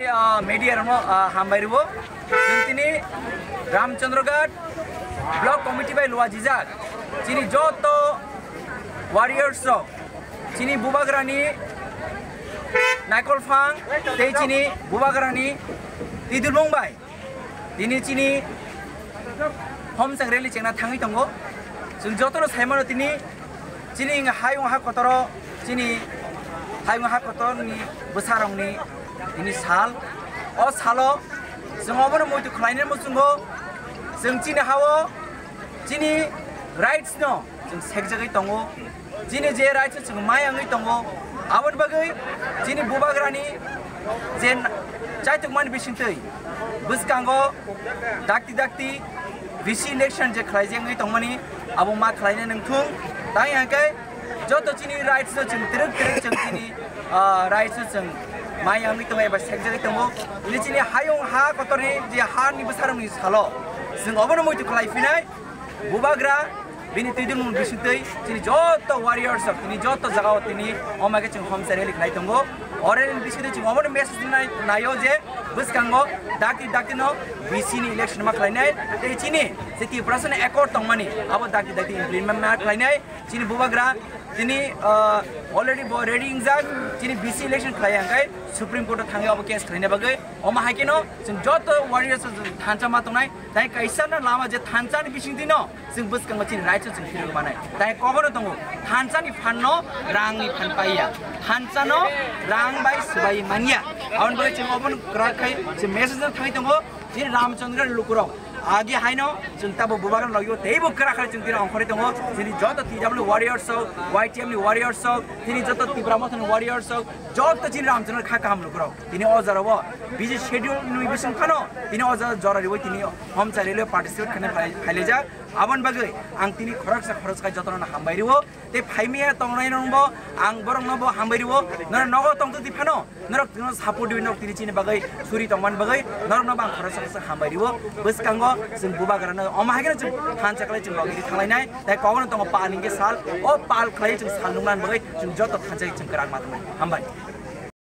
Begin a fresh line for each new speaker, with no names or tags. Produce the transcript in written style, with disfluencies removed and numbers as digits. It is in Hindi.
मीडिया हामबायरिबो जोंनि रामचंद्रगढ़ ब्लॉक कमिटी बाय लुआ जिजाक चिनी जत वारियर्स चिनी बुबाग्रानी नायकलफांग ते चिनी बुबाग्रानी तिदुलबंबाय दिनै चिनी हमसां रेली चेंना थाङै दंगो जों जतनो सायमानो दिनै चिनी हायं हा कतर चिनी हायं हा कतरनि बोसारंनि दिनै साल अ सालो जों अबनो मयतु खलायनो मसुंगो जों चिनी हावो चिनी राइट्स न जों सेकजागै दंगो चिनी जे राइट्स जों मायांगै दंगो आवन बागै चिनी बुबाग्रानि जेन चायतुकमान बिसिंतै बुसकांगो दाक्ति दाक्ति विसि इलेक्शन जे खलायजेंगै दंमानि आबो मा खलायनो नोंथुं ताय आंकै जत चिनी राइट्स जों तिरक तिरक जों चिनी राइट्स जों मायांगै दंगो एबा सेकजागै दंगो दिनै चिनी हायं हा कतरनि जे हानि बोसारंनि सालो जों अबनो मयतु खलायफिनाय बुबाग्रा बिनि तिदुलुन बिसिंतै चिनी जत वारियर्स तिनी जत जगाव तिनी अमागे जों हमसा रेली खलाय दंगो अरेन बिसिंतै जों अबनो मेसेज दिनाय नायो जे बुसकांगो दाक्ति दाक्ति न बिसिनि इलेक्शन मा खलायनाय ते चिनी 70% एकॉर्ड दंमानि आबो दाक्ति दाक्ति इमप्लिमेन्ट मा खलायनाय चिनी बुबाग्रा दिनै अलरेडी रेडी इंजाक चिनी बिसि इलेक्शन खलायांगाय सुप्रीम कोर्ट थाङै अब केस खलायनाय बागै अमा हाकिनो जों जत वारियर्स थानचा मा दंनाय ताय कैसाना लामा जे थानचानि बिसिंतै न जों बुसकांगो चिनी राइट्स जों फिरगो मानाय ताय कबनो दङ थानचानि फाननो रांनि फानपाइया थानचानो रां बाय सबाय मानिया आवन बागै जों अबन ग्राखै जों मेसेज थाङै दङ चिनी रामचंद्र लुकुराव आगे हाइनो जों ताबो बुबाग्रा लगियो तेबो कराखै जों दिना अंखरै दङ दिनै जत टिडब्ल्यू वारियर्स वाइटिएमनि वारियर्स दिनै जत तिब्रामथन वारियर्स जत चिनी रामचंद्र खा काम लुकुराव दिनै अजरव बिजि शेड्यूल नुइ बिसं खानो दिनै अजर जरारिबो दिनै हमसा रेलवे पार्टिसिपेट खाने फाइलेजा आबन बागै आं दिनै खरच का जतन हामबायरिबो ते फाइमिया तंगनाय नंबो आं बरं नबो हामबायरिबो नर नगो तंग दिफानो नरक दिनो सापोर्ट दिनो दिनै चिनी बागै सुरि तंमान बागै नरक नबा आं खरच हामबायरिबो बसकांगो जों बुबाग्रानो अमाहागेनो जों थानचाखलै जों लगिरि थांलायनाय ताय कगनो दङ पालिंगे साल ओ पाल खलै जों साल नुंनान बागै जों जत थानचाय जों कराग मातमै हामबाय।